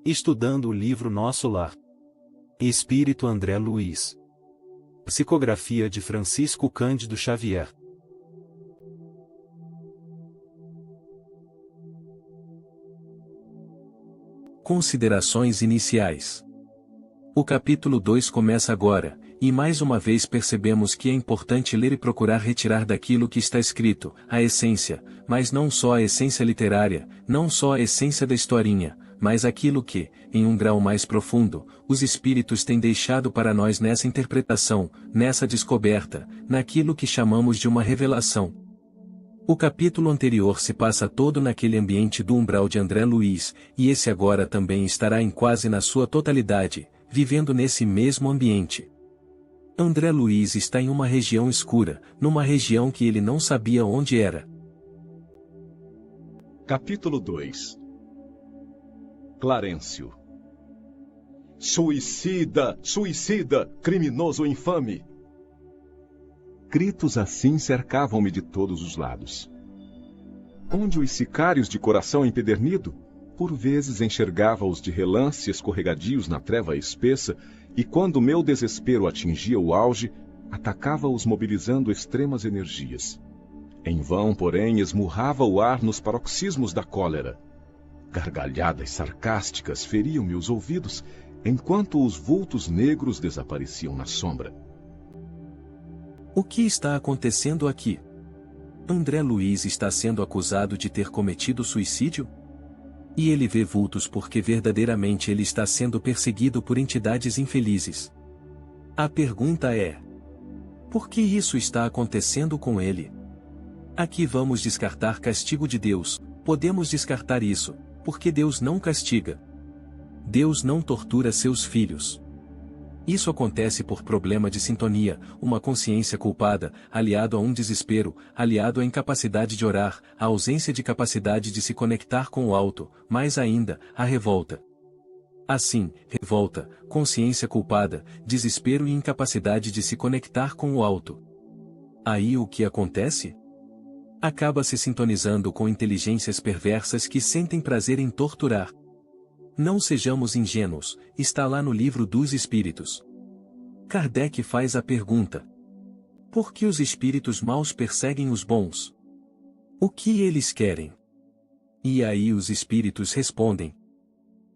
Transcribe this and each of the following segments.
Estudando o livro Nosso Lar. Espírito André Luiz. Psicografia de Francisco Cândido Xavier. Considerações iniciais. O capítulo 2 começa agora, e mais uma vez percebemos que é importante ler e procurar retirar daquilo que está escrito, a essência, mas não só a essência literária, não só a essência da historinha, mas aquilo que, em um grau mais profundo, os espíritos têm deixado para nós nessa interpretação, nessa descoberta, naquilo que chamamos de uma revelação. O capítulo anterior se passa todo naquele ambiente do umbral de André Luiz, e esse agora também estará em quase na sua totalidade, vivendo nesse mesmo ambiente. André Luiz está em uma região escura, numa região que ele não sabia onde era. Capítulo 2. Clarencio. Suicida! Suicida! Criminoso infame! Gritos assim cercavam-me de todos os lados. Onde os sicários de coração empedernido, por vezes enxergava-os de relance escorregadios na treva espessa, e quando meu desespero atingia o auge, atacava-os mobilizando extremas energias. Em vão, porém, esmurrava o ar nos paroxismos da cólera. Gargalhadas sarcásticas feriam-me os ouvidos, enquanto os vultos negros desapareciam na sombra. O que está acontecendo aqui? André Luiz está sendo acusado de ter cometido suicídio? E ele vê vultos porque verdadeiramente ele está sendo perseguido por entidades infelizes. A pergunta é: por que isso está acontecendo com ele? Aqui vamos descartar castigo de Deus, podemos descartar isso, porque Deus não castiga. Deus não tortura seus filhos. Isso acontece por problema de sintonia, uma consciência culpada, aliado a um desespero, aliado à incapacidade de orar, à ausência de capacidade de se conectar com o alto, mais ainda, a revolta. Assim, revolta, consciência culpada, desespero e incapacidade de se conectar com o alto. Aí o que acontece? Acaba se sintonizando com inteligências perversas que sentem prazer em torturar. Não sejamos ingênuos, está lá no livro dos Espíritos. Kardec faz a pergunta: por que os espíritos maus perseguem os bons? O que eles querem? E aí os espíritos respondem: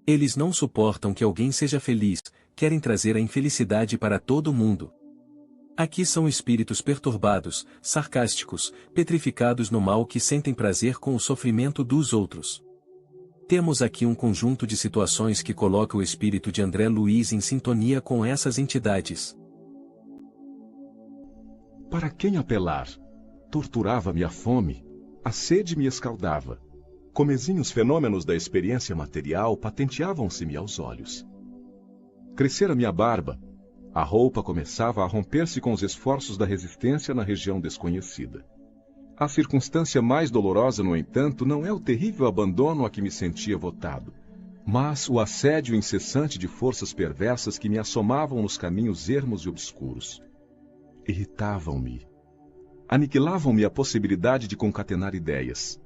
eles não suportam que alguém seja feliz, querem trazer a infelicidade para todo mundo. Aqui são espíritos perturbados, sarcásticos, petrificados no mal que sentem prazer com o sofrimento dos outros. Temos aqui um conjunto de situações que coloca o espírito de André Luiz em sintonia com essas entidades. Para quem apelar? Torturava-me a fome, a sede me escaldava. Comezinhos fenômenos da experiência material patenteavam-se-me aos olhos. Crescera-me a barba, a roupa começava a romper-se com os esforços da resistência na região desconhecida. A circunstância mais dolorosa, no entanto, não é o terrível abandono a que me sentia votado, mas o assédio incessante de forças perversas que me assomavam nos caminhos ermos e obscuros. Irritavam-me. Aniquilavam-me a possibilidade de concatenar ideias.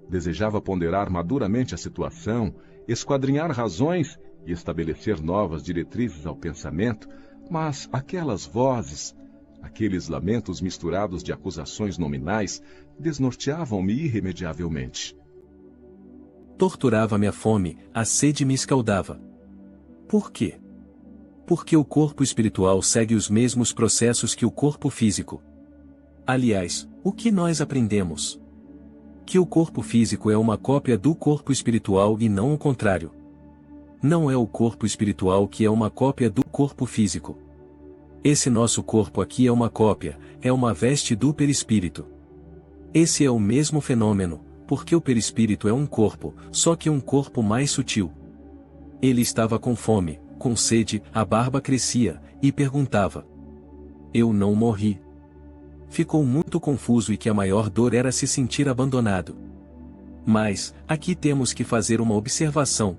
Desejava ponderar maduramente a situação, esquadrinhar razões e estabelecer novas diretrizes ao pensamento, mas aquelas vozes, aqueles lamentos misturados de acusações nominais, desnorteavam-me irremediavelmente. Torturava-me a fome, a sede me escaldava. Por quê? Porque o corpo espiritual segue os mesmos processos que o corpo físico. Aliás, o que nós aprendemos? Que o corpo físico é uma cópia do corpo espiritual e não o contrário. Não é o corpo espiritual que é uma cópia do corpo físico. Esse nosso corpo aqui é uma cópia, é uma veste do perispírito. Esse é o mesmo fenômeno, porque o perispírito é um corpo, só que um corpo mais sutil. Ele estava com fome, com sede, a barba crescia, e perguntava: eu não morri. Ficou muito confuso e que a maior dor era se sentir abandonado. Mas, aqui temos que fazer uma observação.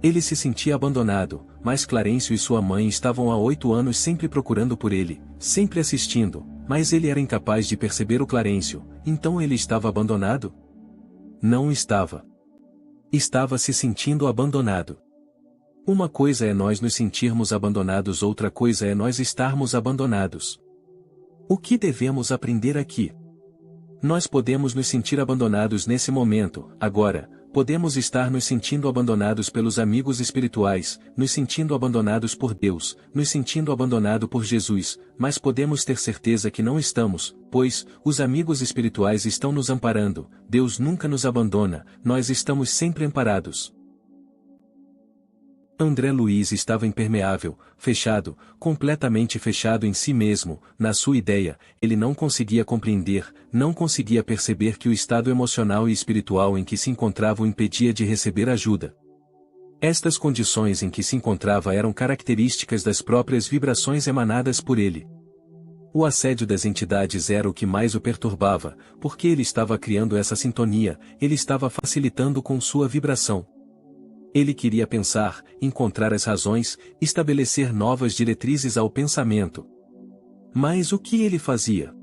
Ele se sentia abandonado, mas Clarencio e sua mãe estavam há 8 anos sempre procurando por ele, sempre assistindo, mas ele era incapaz de perceber o Clarencio, então ele estava abandonado? Não estava. Estava se sentindo abandonado. Uma coisa é nós nos sentirmos abandonados, outra coisa é nós estarmos abandonados. O que devemos aprender aqui? Nós podemos nos sentir abandonados nesse momento, agora, podemos estar nos sentindo abandonados pelos amigos espirituais, nos sentindo abandonados por Deus, nos sentindo abandonados por Jesus, mas podemos ter certeza que não estamos, pois, os amigos espirituais estão nos amparando, Deus nunca nos abandona, nós estamos sempre amparados. André Luiz estava impermeável, fechado, completamente fechado em si mesmo, na sua ideia, ele não conseguia compreender, não conseguia perceber que o estado emocional e espiritual em que se encontrava o impedia de receber ajuda. Estas condições em que se encontrava eram características das próprias vibrações emanadas por ele. O assédio das entidades era o que mais o perturbava, porque ele estava criando essa sintonia, ele estava facilitando com sua vibração. Ele queria pensar, encontrar as razões, estabelecer novas diretrizes ao pensamento. Mas o que ele fazia?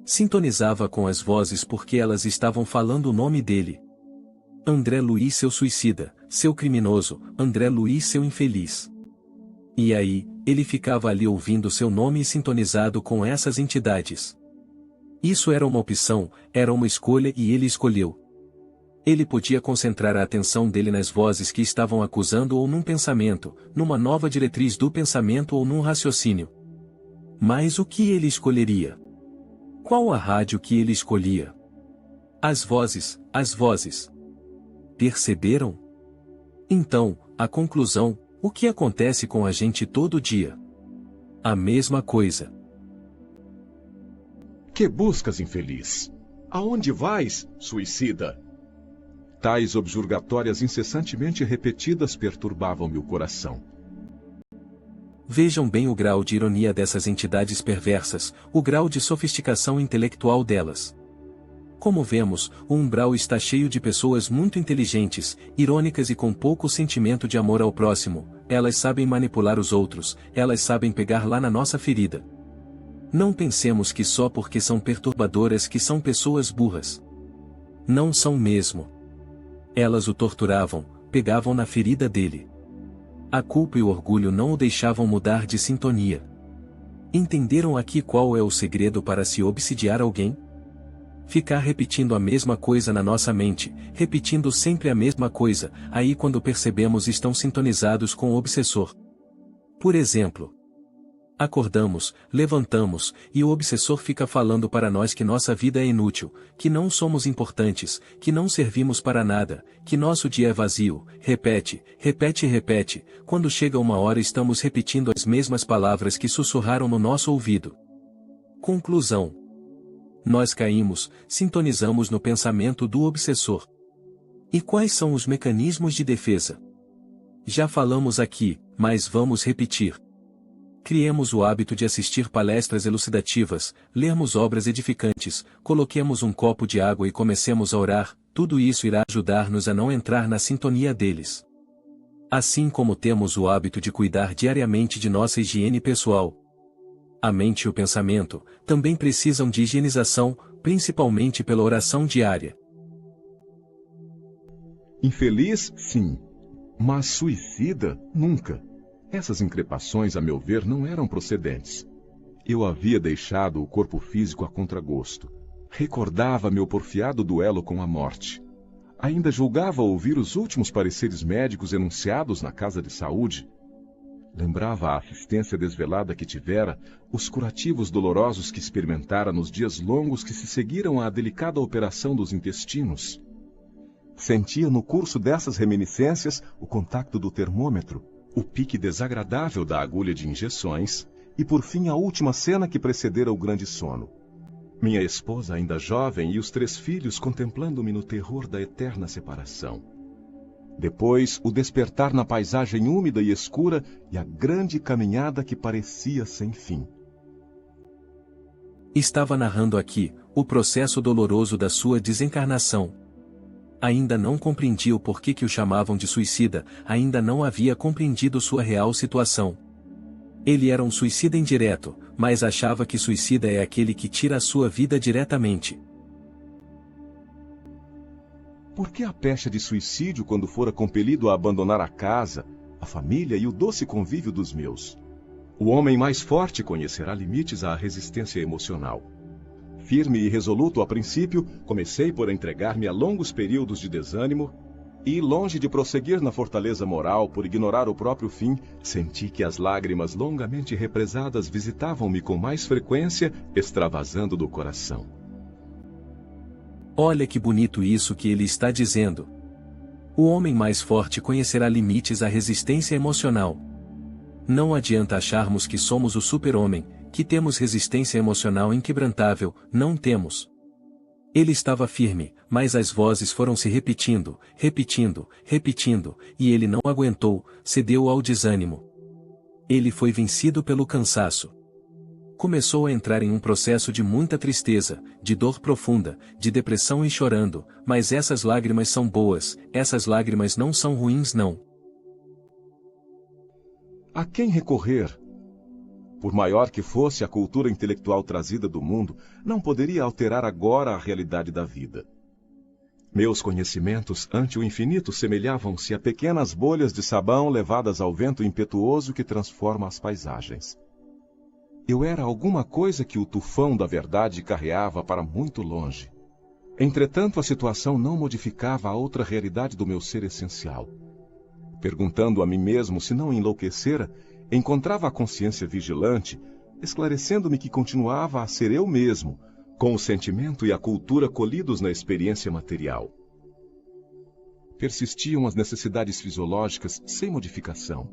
Sintonizava com as vozes porque elas estavam falando o nome dele. André Luiz, seu suicida, seu criminoso, André Luiz, seu infeliz. E aí, ele ficava ali ouvindo seu nome e sintonizado com essas entidades. Isso era uma opção, era uma escolha e ele escolheu. Ele podia concentrar a atenção dele nas vozes que estavam acusando ou num pensamento, numa nova diretriz do pensamento ou num raciocínio. Mas o que ele escolheria? Qual a rádio que ele escolhia? As vozes, as vozes. Perceberam? Então, a conclusão, o que acontece com a gente todo dia? A mesma coisa. Que buscas, infeliz? Aonde vais, suicida? Tais objurgatórias incessantemente repetidas perturbavam-me o coração. Vejam bem o grau de ironia dessas entidades perversas, o grau de sofisticação intelectual delas. Como vemos, o umbral está cheio de pessoas muito inteligentes, irônicas e com pouco sentimento de amor ao próximo, elas sabem manipular os outros, elas sabem pegar lá na nossa ferida. Não pensemos que só porque são perturbadoras que são pessoas burras. Não são mesmo. Elas o torturavam, pegavam na ferida dele. A culpa e o orgulho não o deixavam mudar de sintonia. Entenderam aqui qual é o segredo para se obsidiar alguém? Ficar repetindo a mesma coisa na nossa mente, repetindo sempre a mesma coisa, aí quando percebemos estão sintonizados com o obsessor. Por exemplo, acordamos, levantamos, e o obsessor fica falando para nós que nossa vida é inútil, que não somos importantes, que não servimos para nada, que nosso dia é vazio, repete, repete e repete, quando chega uma hora estamos repetindo as mesmas palavras que sussurraram no nosso ouvido. Conclusão. Nós caímos, sintonizamos no pensamento do obsessor. E quais são os mecanismos de defesa? Já falamos aqui, mas vamos repetir. Criemos o hábito de assistir palestras elucidativas, lermos obras edificantes, coloquemos um copo de água e comecemos a orar, tudo isso irá ajudar-nos a não entrar na sintonia deles. Assim como temos o hábito de cuidar diariamente de nossa higiene pessoal. A mente e o pensamento também precisam de higienização, principalmente pela oração diária. Infeliz, sim, mas suicida, nunca. Essas increpações, a meu ver, não eram procedentes. Eu havia deixado o corpo físico a contragosto. Recordava meu porfiado duelo com a morte. Ainda julgava ouvir os últimos pareceres médicos enunciados na casa de saúde. Lembrava a assistência desvelada que tivera, os curativos dolorosos que experimentara nos dias longos que se seguiram à delicada operação dos intestinos. Sentia no curso dessas reminiscências o contacto do termômetro, o pique desagradável da agulha de injeções, e por fim a última cena que precedera o grande sono. Minha esposa ainda jovem e os 3 filhos contemplando-me no terror da eterna separação. Depois, o despertar na paisagem úmida e escura e a grande caminhada que parecia sem fim. Estava narrando aqui o processo doloroso da sua desencarnação. Ainda não compreendia o porquê que o chamavam de suicida, ainda não havia compreendido sua real situação. Ele era um suicida indireto, mas achava que suicida é aquele que tira a sua vida diretamente. Por que a pecha de suicídio quando fora compelido a abandonar a casa, a família e o doce convívio dos meus. O homem mais forte conhecerá limites à resistência emocional. Firme e resoluto a princípio, comecei por entregar-me a longos períodos de desânimo e, longe de prosseguir na fortaleza moral por ignorar o próprio fim, senti que as lágrimas longamente represadas visitavam-me com mais frequência, extravasando do coração. Olha que bonito isso que ele está dizendo. O homem mais forte conhecerá limites à resistência emocional. Não adianta acharmos que somos o super-homem, que temos resistência emocional inquebrantável, não temos. Ele estava firme, mas as vozes foram se repetindo, e ele não aguentou, cedeu ao desânimo. Ele foi vencido pelo cansaço. Começou a entrar em um processo de muita tristeza, de dor profunda, de depressão e chorando, mas essas lágrimas são boas, essas lágrimas não são ruins não. A quem recorrer? Por maior que fosse a cultura intelectual trazida do mundo, não poderia alterar agora a realidade da vida. Meus conhecimentos ante o infinito semelhavam-se a pequenas bolhas de sabão levadas ao vento impetuoso que transforma as paisagens. Eu era alguma coisa que o tufão da verdade carreava para muito longe. Entretanto, a situação não modificava a outra realidade do meu ser essencial. Perguntando a mim mesmo se não enlouquecera, encontrava a consciência vigilante, esclarecendo-me que continuava a ser eu mesmo, com o sentimento e a cultura colhidos na experiência material. Persistiam as necessidades fisiológicas sem modificação.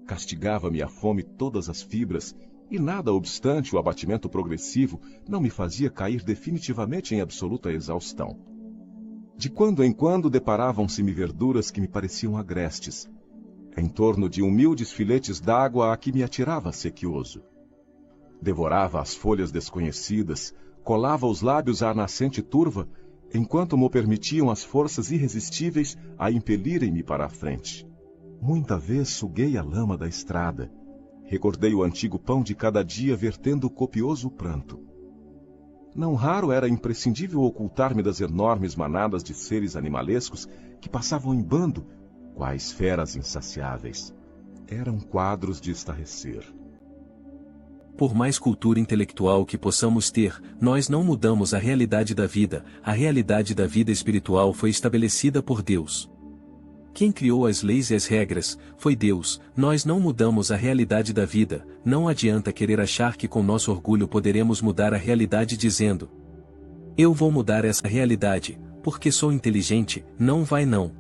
Castigava-me a fome todas as fibras, e nada obstante o abatimento progressivo não me fazia cair definitivamente em absoluta exaustão. De quando em quando deparavam-se-me verduras que me pareciam agrestes, em torno de humildes filetes d'água a que me atirava sequioso. Devorava as folhas desconhecidas, colava os lábios à nascente turva, enquanto me permitiam as forças irresistíveis a impelirem-me para a frente. Muita vez suguei a lama da estrada, recordei o antigo pão de cada dia vertendo copioso pranto. Não raro era imprescindível ocultar-me das enormes manadas de seres animalescos que passavam em bando, quais feras insaciáveis. Eram quadros de estarrecer. Por mais cultura intelectual que possamos ter, nós não mudamos a realidade da vida espiritual foi estabelecida por Deus. Quem criou as leis e as regras, foi Deus, nós não mudamos a realidade da vida, não adianta querer achar que com nosso orgulho poderemos mudar a realidade dizendo: eu vou mudar essa realidade, porque sou inteligente, não vai não.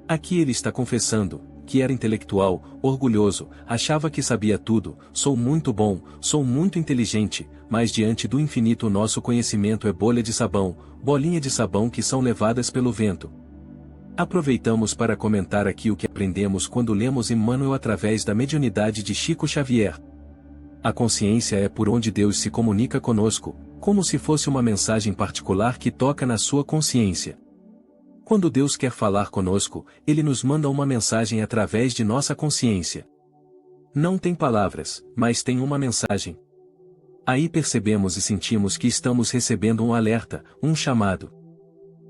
Aqui ele está confessando, que era intelectual, orgulhoso, achava que sabia tudo, sou muito bom, sou muito inteligente, mas diante do infinito nosso conhecimento é bolha de sabão, bolinha de sabão que são levadas pelo vento. Aproveitamos para comentar aqui o que aprendemos quando lemos Emmanuel através da mediunidade de Chico Xavier. A consciência é por onde Deus se comunica conosco, como se fosse uma mensagem particular que toca na sua consciência. Quando Deus quer falar conosco, Ele nos manda uma mensagem através de nossa consciência. Não tem palavras, mas tem uma mensagem. Aí percebemos e sentimos que estamos recebendo um alerta, um chamado.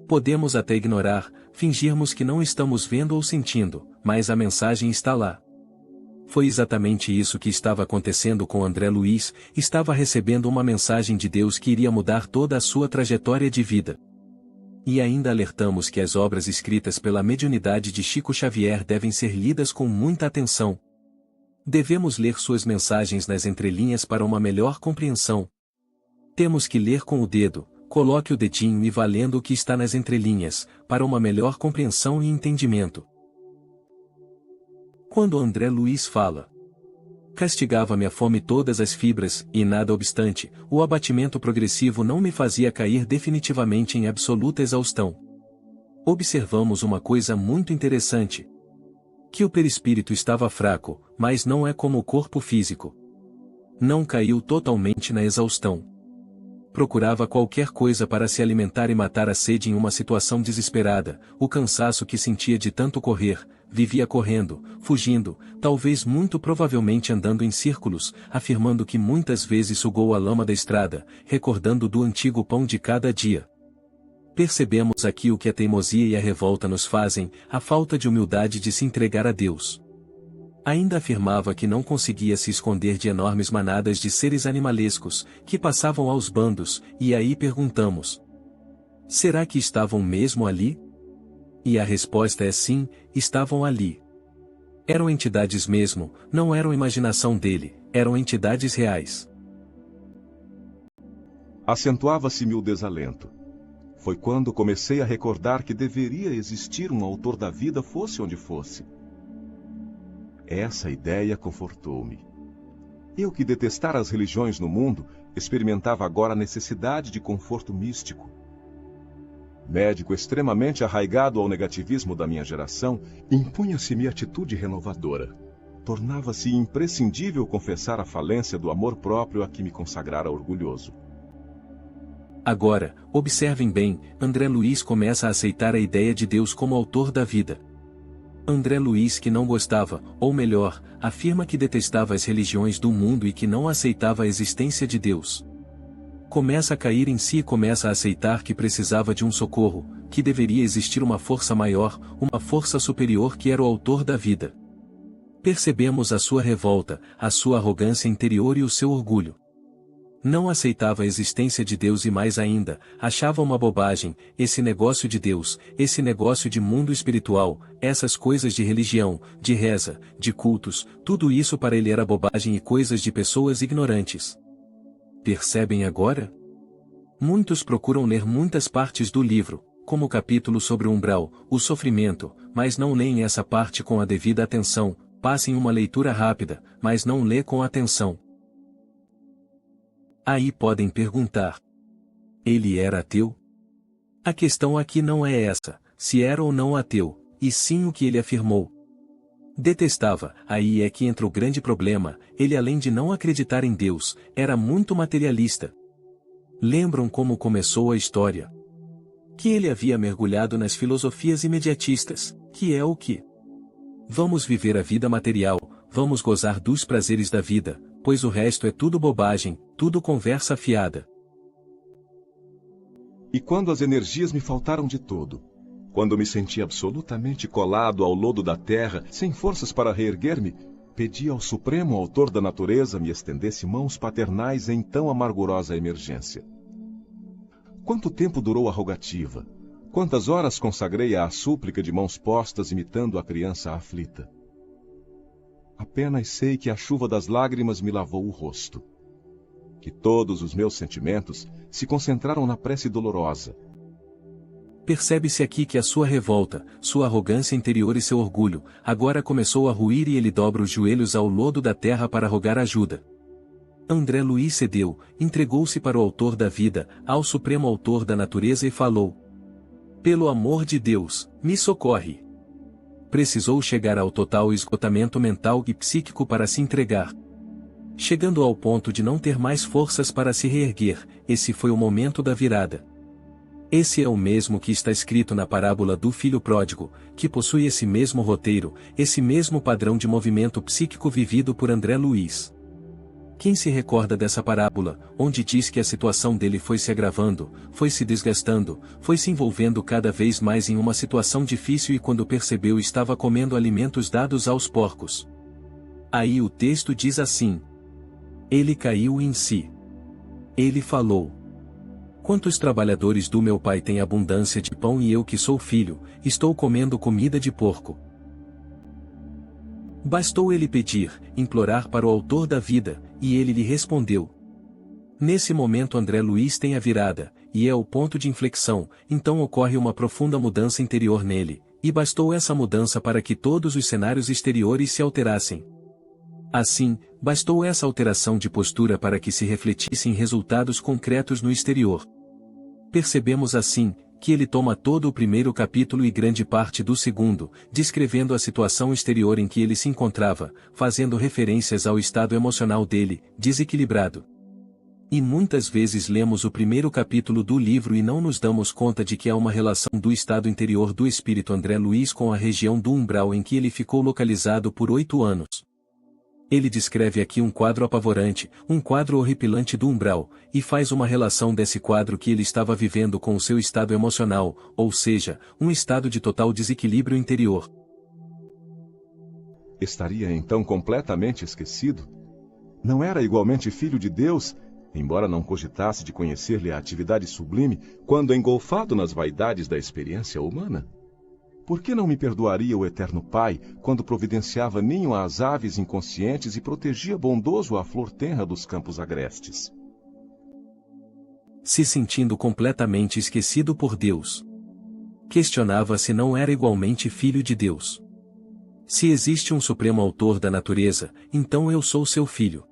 Podemos até ignorar, fingirmos que não estamos vendo ou sentindo, mas a mensagem está lá. Foi exatamente isso que estava acontecendo com André Luiz, estava recebendo uma mensagem de Deus que iria mudar toda a sua trajetória de vida. E ainda alertamos que as obras escritas pela mediunidade de Chico Xavier devem ser lidas com muita atenção. Devemos ler suas mensagens nas entrelinhas para uma melhor compreensão. Temos que ler com o dedo, coloque o dedinho e vá lendo o que está nas entrelinhas, para uma melhor compreensão e entendimento. Quando André Luiz fala: castigava-me a fome todas as fibras, e nada obstante, o abatimento progressivo não me fazia cair definitivamente em absoluta exaustão. Observamos uma coisa muito interessante. Que o perispírito estava fraco, mas não é como o corpo físico. Não caiu totalmente na exaustão. Procurava qualquer coisa para se alimentar e matar a sede em uma situação desesperada, o cansaço que sentia de tanto correr, vivia correndo, fugindo, talvez muito provavelmente andando em círculos, afirmando que muitas vezes sugou a lama da estrada, recordando do antigo pão de cada dia. Percebemos aqui o que a teimosia e a revolta nos fazem, a falta de humildade de se entregar a Deus. Ainda afirmava que não conseguia se esconder de enormes manadas de seres animalescos, que passavam aos bandos, e aí perguntamos: será que estavam mesmo ali? E a resposta é sim, estavam ali. Eram entidades mesmo, não eram imaginação dele, eram entidades reais. Acentuava-se-me o desalento. Foi quando comecei a recordar que deveria existir um autor da vida, fosse onde fosse. Essa ideia confortou-me. Eu que detestara as religiões no mundo, experimentava agora a necessidade de conforto místico. Médico extremamente arraigado ao negativismo da minha geração, impunha-se-me atitude renovadora. Tornava-se imprescindível confessar a falência do amor próprio a que me consagrara orgulhoso. Agora, observem bem, André Luiz começa a aceitar a ideia de Deus como autor da vida. André Luiz, que não gostava, ou melhor, afirma que detestava as religiões do mundo e que não aceitava a existência de Deus. Começa a cair em si e começa a aceitar que precisava de um socorro, que deveria existir uma força maior, uma força superior que era o autor da vida. Percebemos a sua revolta, a sua arrogância interior e o seu orgulho. Não aceitava a existência de Deus e mais ainda, achava uma bobagem, esse negócio de Deus, esse negócio de mundo espiritual, essas coisas de religião, de reza, de cultos, tudo isso para ele era bobagem e coisas de pessoas ignorantes. Percebem agora? Muitos procuram ler muitas partes do livro, como o capítulo sobre o umbral, o sofrimento, mas não leem essa parte com a devida atenção, passem uma leitura rápida, mas não lê com atenção. Aí podem perguntar: ele era ateu? A questão aqui não é essa, se era ou não ateu, e sim o que ele afirmou. Detestava, aí é que entra o grande problema, ele além de não acreditar em Deus, era muito materialista. Lembram como começou a história? Que ele havia mergulhado nas filosofias imediatistas, que é o que? Vamos viver a vida material, vamos gozar dos prazeres da vida, pois o resto é tudo bobagem, tudo conversa fiada. E quando as energias me faltaram de todo, quando me senti absolutamente colado ao lodo da terra, sem forças para reerguer-me, pedi ao Supremo Autor da Natureza me estendesse mãos paternais em tão amargurosa emergência. Quanto tempo durou a rogativa? Quantas horas consagrei à súplica de mãos postas imitando a criança aflita? Apenas sei que a chuva das lágrimas me lavou o rosto. Que todos os meus sentimentos se concentraram na prece dolorosa. Percebe-se aqui que a sua revolta, sua arrogância interior e seu orgulho, agora começou a ruir e ele dobra os joelhos ao lodo da terra para rogar ajuda. André Luiz cedeu, entregou-se para o autor da vida, ao supremo autor da natureza e falou: pelo amor de Deus, me socorre. Precisou chegar ao total esgotamento mental e psíquico para se entregar. Chegando ao ponto de não ter mais forças para se reerguer, esse foi o momento da virada. Esse é o mesmo que está escrito na parábola do filho pródigo, que possui esse mesmo roteiro, esse mesmo padrão de movimento psíquico vivido por André Luiz. Quem se recorda dessa parábola, onde diz que a situação dele foi se agravando, foi se desgastando, foi se envolvendo cada vez mais em uma situação difícil e quando percebeu estava comendo alimentos dados aos porcos. Aí o texto diz assim: ele caiu em si. Ele falou: quantos trabalhadores do meu pai têm abundância de pão e eu que sou filho, estou comendo comida de porco. Bastou ele pedir, implorar para o autor da vida, e ele lhe respondeu. Nesse momento André Luiz tem a virada, e é o ponto de inflexão, então ocorre uma profunda mudança interior nele, e bastou essa mudança para que todos os cenários exteriores se alterassem. Assim, bastou essa alteração de postura para que se refletissem resultados concretos no exterior. Percebemos assim, que ele toma todo o primeiro capítulo e grande parte do segundo, descrevendo a situação exterior em que ele se encontrava, fazendo referências ao estado emocional dele, desequilibrado. E muitas vezes lemos o primeiro capítulo do livro e não nos damos conta de que há uma relação do estado interior do espírito André Luiz com a região do umbral em que ele ficou localizado por 8 anos. Ele descreve aqui um quadro apavorante, um quadro horripilante do umbral, e faz uma relação desse quadro que ele estava vivendo com o seu estado emocional, ou seja, um estado de total desequilíbrio interior. Estaria então completamente esquecido? Não era igualmente filho de Deus, embora não cogitasse de conhecer-lhe a atividade sublime, quando engolfado nas vaidades da experiência humana? Por que não me perdoaria o Eterno Pai, quando providenciava ninho às aves inconscientes e protegia bondoso a flor tenra dos campos agrestes? Se sentindo completamente esquecido por Deus, questionava se não era igualmente filho de Deus. Se existe um supremo autor da natureza, então eu sou seu filho.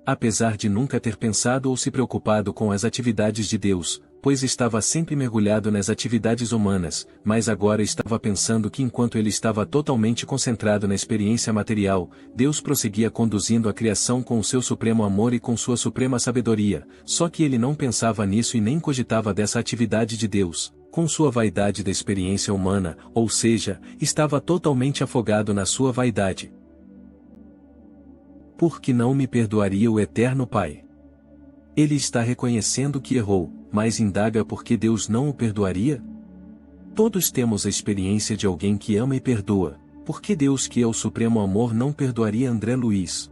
Apesar de nunca ter pensado ou se preocupado com as atividades de Deus, pois estava sempre mergulhado nas atividades humanas, mas agora estava pensando que enquanto ele estava totalmente concentrado na experiência material, Deus prosseguia conduzindo a criação com o seu supremo amor e com sua suprema sabedoria, só que ele não pensava nisso e nem cogitava dessa atividade de Deus, com sua vaidade da experiência humana, ou seja, estava totalmente afogado na sua vaidade. Por que não me perdoaria o Eterno Pai? Ele está reconhecendo que errou, mas indaga por que Deus não o perdoaria? Todos temos a experiência de alguém que ama e perdoa. Por que Deus, que é o supremo amor, não perdoaria André Luiz?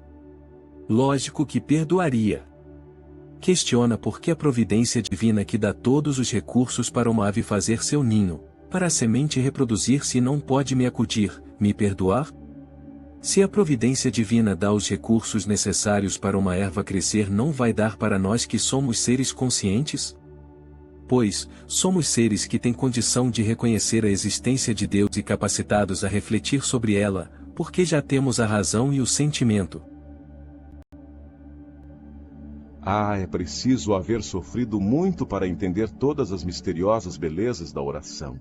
Lógico que perdoaria. Questiona por que a providência divina que dá todos os recursos para uma ave fazer seu ninho, para a semente reproduzir-se não pode me acudir, me perdoar? Se a providência divina dá os recursos necessários para uma erva crescer, não vai dar para nós que somos seres conscientes? Pois, somos seres que têm condição de reconhecer a existência de Deus e capacitados a refletir sobre ela, porque já temos a razão e o sentimento. É preciso haver sofrido muito para entender todas as misteriosas belezas da oração.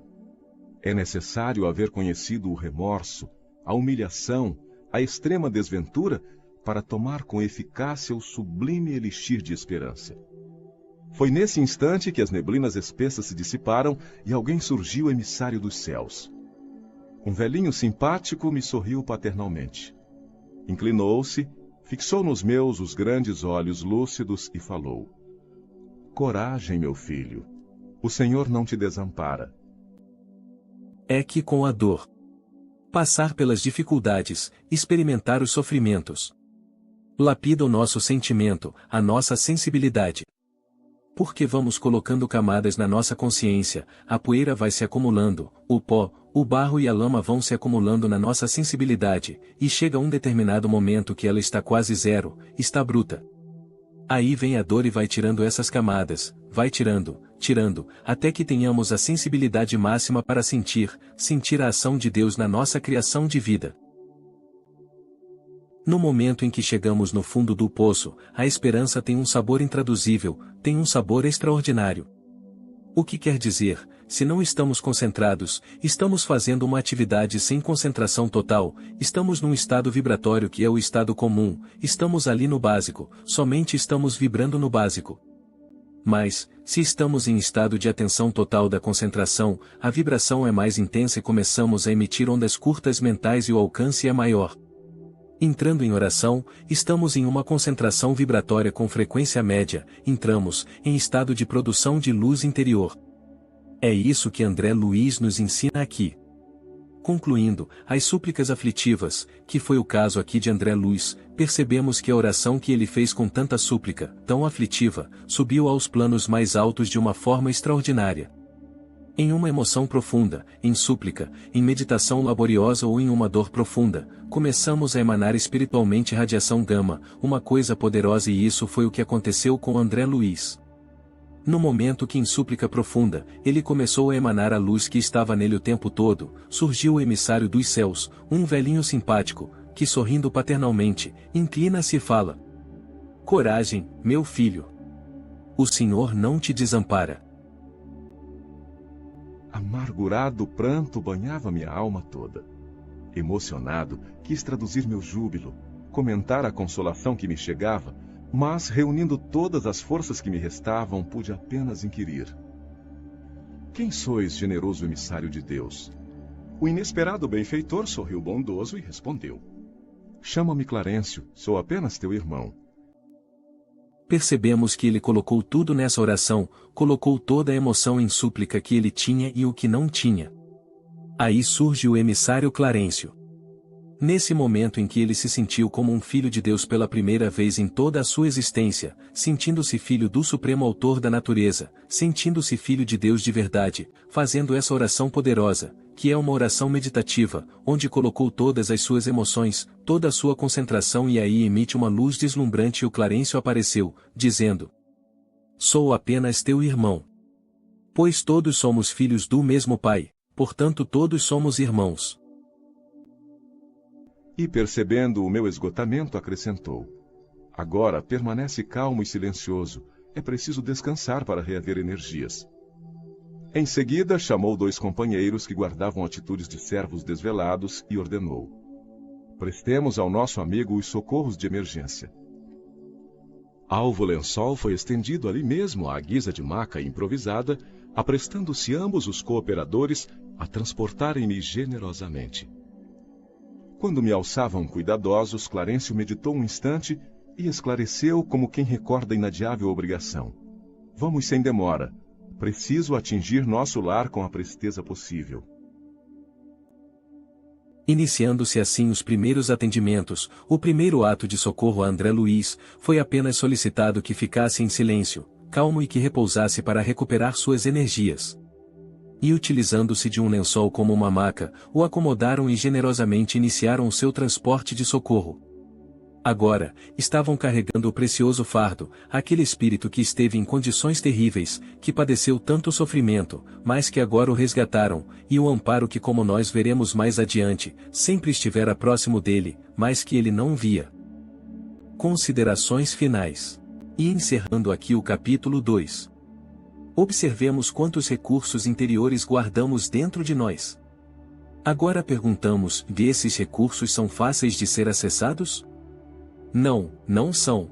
É necessário haver conhecido o remorso, a humilhação, a extrema desventura, para tomar com eficácia o sublime elixir de esperança. Foi nesse instante que as neblinas espessas se dissiparam e alguém surgiu emissário dos céus. Um velhinho simpático me sorriu paternalmente. Inclinou-se, fixou nos meus os grandes olhos lúcidos e falou: "Coragem, meu filho. O Senhor não te desampara." É que com a dor, passar pelas dificuldades, experimentar os sofrimentos, lapida o nosso sentimento, a nossa sensibilidade. Porque vamos colocando camadas na nossa consciência, a poeira vai se acumulando, o pó, o barro e a lama vão se acumulando na nossa sensibilidade, e chega um determinado momento que ela está quase zero, está bruta. Aí vem a dor e vai tirando essas camadas, vai tirando, até que tenhamos a sensibilidade máxima para sentir a ação de Deus na nossa criação de vida. No momento em que chegamos no fundo do poço, a esperança tem um sabor intraduzível, tem um sabor extraordinário. O que quer dizer, se não estamos concentrados, estamos fazendo uma atividade sem concentração total, estamos num estado vibratório que é o estado comum, estamos ali no básico, somente estamos vibrando no básico. Mas, se estamos em estado de atenção total da concentração, a vibração é mais intensa e começamos a emitir ondas curtas mentais e o alcance é maior. Entrando em oração, estamos em uma concentração vibratória com frequência média, entramos em estado de produção de luz interior. É isso que André Luiz nos ensina aqui. Concluindo, as súplicas aflitivas, que foi o caso aqui de André Luiz, percebemos que a oração que ele fez com tanta súplica, tão aflitiva, subiu aos planos mais altos de uma forma extraordinária. Em uma emoção profunda, em súplica, em meditação laboriosa ou em uma dor profunda, começamos a emanar espiritualmente radiação gama, uma coisa poderosa, e isso foi o que aconteceu com André Luiz. No momento que em súplica profunda, ele começou a emanar a luz que estava nele o tempo todo, surgiu o emissário dos céus, um velhinho simpático, que sorrindo paternalmente, inclina-se e fala: "Coragem, meu filho. O Senhor não te desampara." Amargurado pranto banhava minha alma toda. Emocionado, quis traduzir meu júbilo, comentar a consolação que me chegava, mas, reunindo todas as forças que me restavam, pude apenas inquirir: "Quem sois, generoso emissário de Deus?" O inesperado benfeitor sorriu bondoso e respondeu: Chama-me Clarencio, sou apenas teu irmão. Percebemos que ele colocou tudo nessa oração, colocou toda a emoção em súplica que ele tinha e o que não tinha. Aí surge o emissário Clarencio. Nesse momento em que ele se sentiu como um filho de Deus pela primeira vez em toda a sua existência, sentindo-se filho do Supremo Autor da natureza, sentindo-se filho de Deus de verdade, fazendo essa oração poderosa, que é uma oração meditativa, onde colocou todas as suas emoções, toda a sua concentração e aí emite uma luz deslumbrante e o Clarencio apareceu, dizendo: Sou apenas teu irmão. Pois todos somos filhos do mesmo Pai, portanto todos somos irmãos. E percebendo o meu esgotamento, acrescentou: Agora permanece calmo e silencioso, é preciso descansar para reaver energias. Em seguida, chamou 2 companheiros que guardavam atitudes de servos desvelados e ordenou: Prestemos ao nosso amigo os socorros de emergência. Alvo lençol foi estendido ali mesmo à guisa de maca improvisada, aprestando-se ambos os cooperadores a transportarem-me generosamente. Quando me alçavam cuidadosos, Clarencio meditou um instante e esclareceu como quem recorda inadiável obrigação. Vamos sem demora. Preciso atingir nosso lar com a presteza possível. Iniciando-se assim os primeiros atendimentos, o primeiro ato de socorro a André Luiz, foi apenas solicitado que ficasse em silêncio, calmo e que repousasse para recuperar suas energias. E utilizando-se de um lençol como uma maca, o acomodaram e generosamente iniciaram o seu transporte de socorro. Agora, estavam carregando o precioso fardo, aquele espírito que esteve em condições terríveis, que padeceu tanto sofrimento, mas que agora o resgataram, e o amparo que, como nós veremos mais adiante, sempre estivera próximo dele, mas que ele não via. Considerações finais. E encerrando aqui o capítulo 2. Observemos quantos recursos interiores guardamos dentro de nós. Agora perguntamos: esses recursos são fáceis de ser acessados? Não, não são.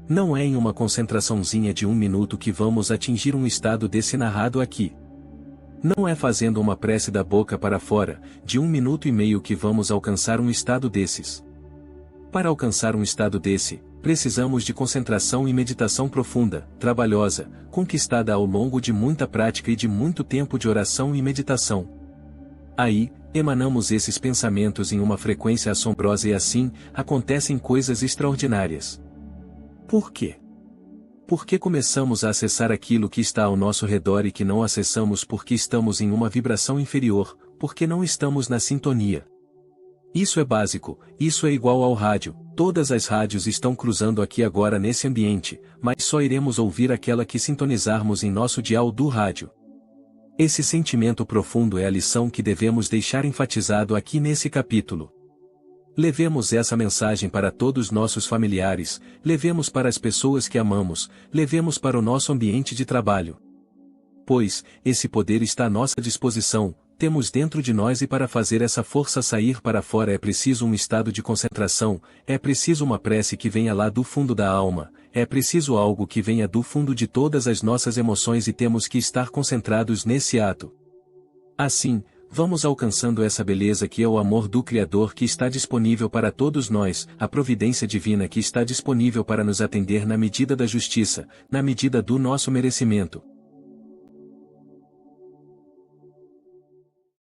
Não é em uma concentraçãozinha de 1 minuto que vamos atingir um estado desse narrado aqui. Não é fazendo uma prece da boca para fora, de 1 minuto e meio que vamos alcançar um estado desses. Para alcançar um estado desse, precisamos de concentração e meditação profunda, trabalhosa, conquistada ao longo de muita prática e de muito tempo de oração e meditação. Aí, emanamos esses pensamentos em uma frequência assombrosa e assim, acontecem coisas extraordinárias. Por quê? Porque começamos a acessar aquilo que está ao nosso redor e que não acessamos porque estamos em uma vibração inferior, porque não estamos na sintonia. Isso é básico, isso é igual ao rádio, todas as rádios estão cruzando aqui agora nesse ambiente, mas só iremos ouvir aquela que sintonizarmos em nosso dial do rádio. Esse sentimento profundo é a lição que devemos deixar enfatizado aqui nesse capítulo. Levemos essa mensagem para todos nossos familiares, levemos para as pessoas que amamos, levemos para o nosso ambiente de trabalho. Pois, esse poder está à nossa disposição, temos dentro de nós e para fazer essa força sair para fora é preciso um estado de concentração, é preciso uma prece que venha lá do fundo da alma, é preciso algo que venha do fundo de todas as nossas emoções e temos que estar concentrados nesse ato. Assim, vamos alcançando essa beleza que é o amor do Criador que está disponível para todos nós, a providência divina que está disponível para nos atender na medida da justiça, na medida do nosso merecimento.